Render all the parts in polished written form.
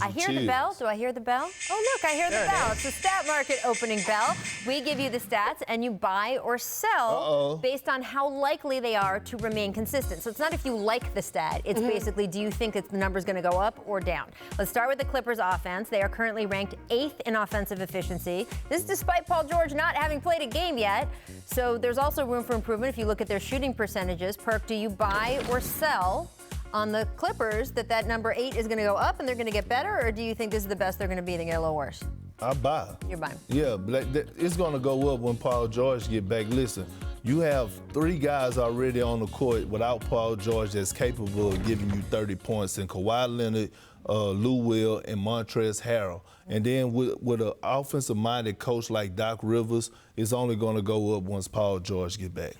I hear the bell. Do I hear the bell? Oh, look, I hear the bell. It's the Stat Market opening bell. We give you the stats, and you buy or sell based on how likely they are to remain consistent. So it's not if you like the stat. It's basically, do you think the number's going to go up or down? Let's start with the Clippers offense. They are currently ranked 8th in offensive efficiency. This is despite Paul George not having played a game yet. So there's also room for improvement if you look at their shooting percentages. Perk, do you buy or sell on the Clippers that number 8 is going to go up and they're going to get better, or do you think this is the best they're going to be and get a little worse? I buy. You're buying. Yeah, it's going to go up when Paul George get back. Listen, you have 3 guys already on the court without Paul George that's capable of giving you 30 points, in Kawhi Leonard, Lou Will, and Montrezl Harrell. And then with an offensive-minded coach like Doc Rivers, it's only going to go up once Paul George get back.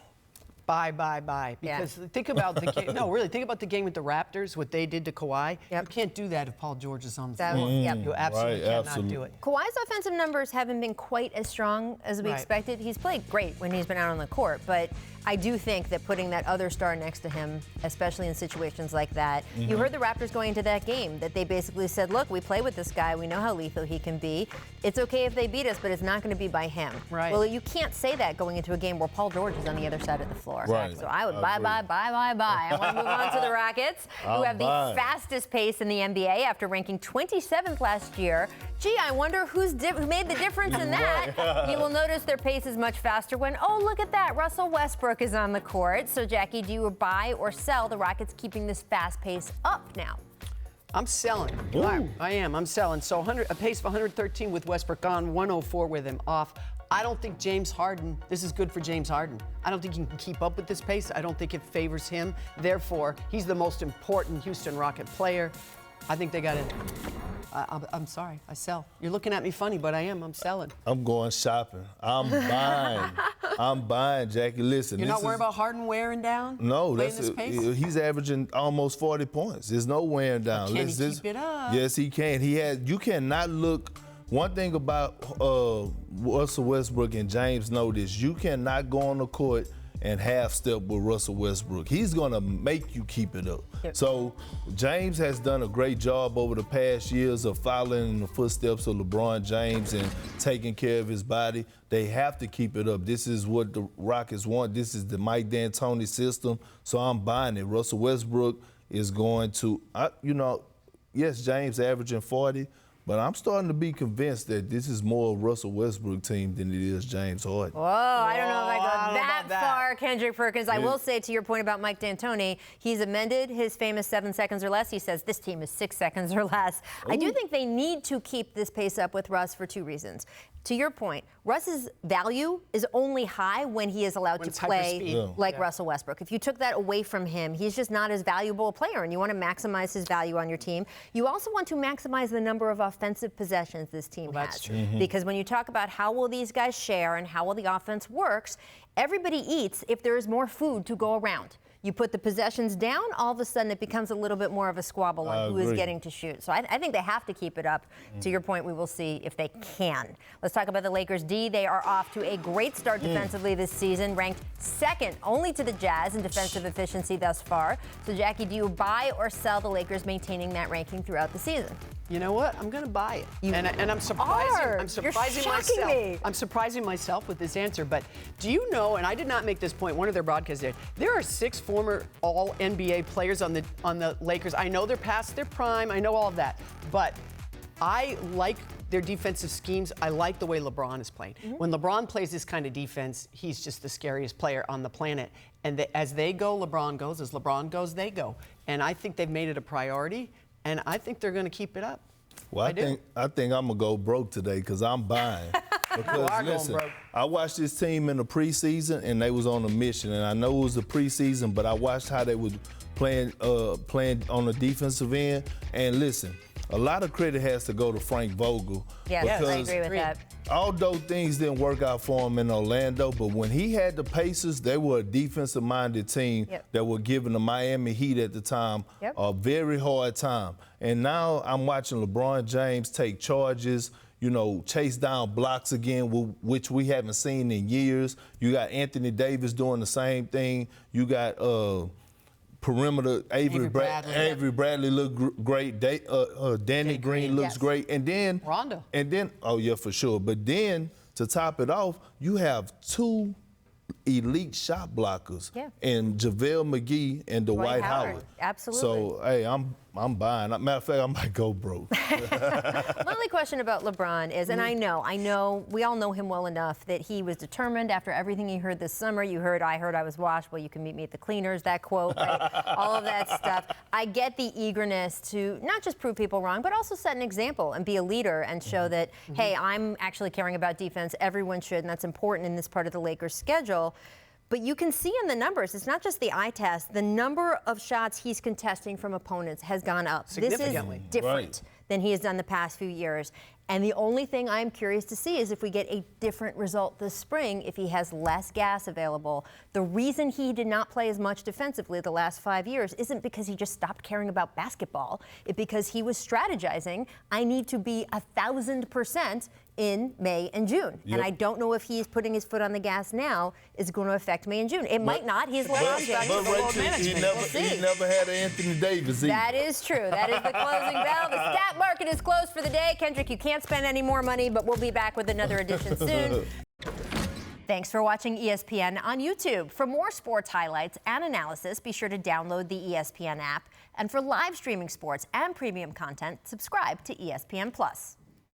Buy. Because think about the game. No, really, think about the game with the Raptors, what they did to Kawhi. You can't do that if Paul George is on the floor. You absolutely cannot do it. Kawhi's offensive numbers haven't been quite as strong as we expected. He's played great when he's been out on the court, but I do think that putting that other star next to him, especially in situations like that, you heard the Raptors going into that game, that they basically said, look, we play with this guy. We know how lethal he can be. It's okay if they beat us, but it's not going to be by him. Well, you can't say that going into a game where Paul George is on the other side of the floor. So I would buy. I want to move on to the Rockets, who have the fastest pace in the NBA after ranking 27th last year. Gee, I wonder who made the difference in that. You will notice their pace is much faster when, oh, look at that, Russell Westbrook is on the court. So, Jackie, do you buy or sell the Rockets keeping this fast pace up now? I'm selling. I am. I'm selling. So a pace of 113 with Westbrook on, 104 with him off. I don't think James Harden, this is good for James Harden. I don't think he can keep up with this pace. I don't think it favors him. Therefore, he's the most important Houston Rocket player. I think they got it. I'm sorry, I sell. You're looking at me funny, but I am. I'm selling. I'm going shopping. I'm buying. I'm buying, Jackie. Listen. You're not worried about Harden wearing down? No, he's averaging almost 40 points. There's no wearing down. Can he keep it up? Yes, he can. You cannot look. One thing about Russell Westbrook, and James know this, you cannot go on the court and half-step with Russell Westbrook. He's going to make you keep it up. So James has done a great job over the past years of following in the footsteps of LeBron James and taking care of his body. They have to keep it up. This is what the Rockets want. This is the Mike D'Antoni system. So I'm buying it. Russell Westbrook is going to, yes, James averaging 40, but I'm starting to be convinced that this is more a Russell Westbrook team than it is James Harden. Whoa, I don't know if I go that far, Kendrick Perkins. I will say, to your point about Mike D'Antoni, he's amended his famous 7 seconds or less. He says this team is 6 seconds or less. I do think they need to keep this pace up with Russ for 2 reasons. To your point, Russ's value is only high when he is allowed to play like Russell Westbrook. If you took that away from him, he's just not as valuable a player, and you want to maximize his value on your team. You also want to maximize the number of offensive possessions this team has. Because when you talk about how will these guys share and how well the offense works, everybody eats if there is more food to go around. You put the possessions down, all of a sudden it becomes a little bit more of a squabble on who is getting to shoot. So I think they have to keep it up. To your point, we will see if they can. Let's talk about the Lakers D. They are off to a great start defensively this season, ranked 2nd only to the Jazz in defensive efficiency thus far. So, Jackie, do you buy or sell the Lakers maintaining that ranking throughout the season? You know what? I'm going to buy it. And I'm surprising myself. I'm surprising myself with this answer. But do you know, and I did not make this point, one of their broadcasts did, there are 6 former all-NBA players on the Lakers. I know they're past their prime. I know all of that. But I like their defensive schemes. I like the way LeBron is playing. When LeBron plays this kind of defense, he's just the scariest player on the planet. And as they go, LeBron goes. As LeBron goes, they go. And I think they've made it a priority. And I think they're going to keep it up. Well, I think I'm going to go broke today because I'm buying. Because, listen, I watched this team in the preseason, and they was on a mission. And I know it was the preseason, but I watched how they were playing on the defensive end. And, listen, a lot of credit has to go to Frank Vogel. Yes, I agree with that. Although things didn't work out for him in Orlando, but when he had the Pacers, they were a defensive-minded team that were giving the Miami Heat at the time a very hard time. And now I'm watching LeBron James take charges, chase down blocks again, which we haven't seen in years. You got Anthony Davis doing the same thing. You got perimeter. Avery Bradley looked great. Danny Green looks great. And then Rondo. And then, oh yeah, for sure. But then to top it off, you have 2 elite shot blockers in JaVale McGee and Dwight Howard. Absolutely. So, hey, I'm buying. Matter of fact, I might go broke. My only question about LeBron is, and I know, we all know him well enough that he was determined after everything he heard this summer. I heard I was washed. Well, you can meet me at the cleaners, that quote, right? All of that stuff. I get the eagerness to not just prove people wrong, but also set an example and be a leader and show that, hey, I'm actually caring about defense. Everyone should, and that's important in this part of the Lakers' schedule. But you can see in the numbers, it's not just the eye test, the number of shots he's contesting from opponents has gone up. This is different than he has done the past few years. And the only thing I'm curious to see is if we get a different result this spring, if he has less gas available. The reason he did not play as much defensively the last 5 years isn't because he just stopped caring about basketball. It's because he was strategizing, I need to be 1,000% in May and June. And I don't know if he's putting his foot on the gas now is going to affect May and June. It might not. He's LeBron James. But he never had an Anthony Davis either. That is true. That is the closing bell. The stat market is closed for the day. Kendrick, you can't spend any more money, but we'll be back with another edition soon. Thanks for watching ESPN on YouTube. For more sports highlights and analysis, be sure to download the ESPN app. And for live streaming sports and premium content, subscribe to ESPN+.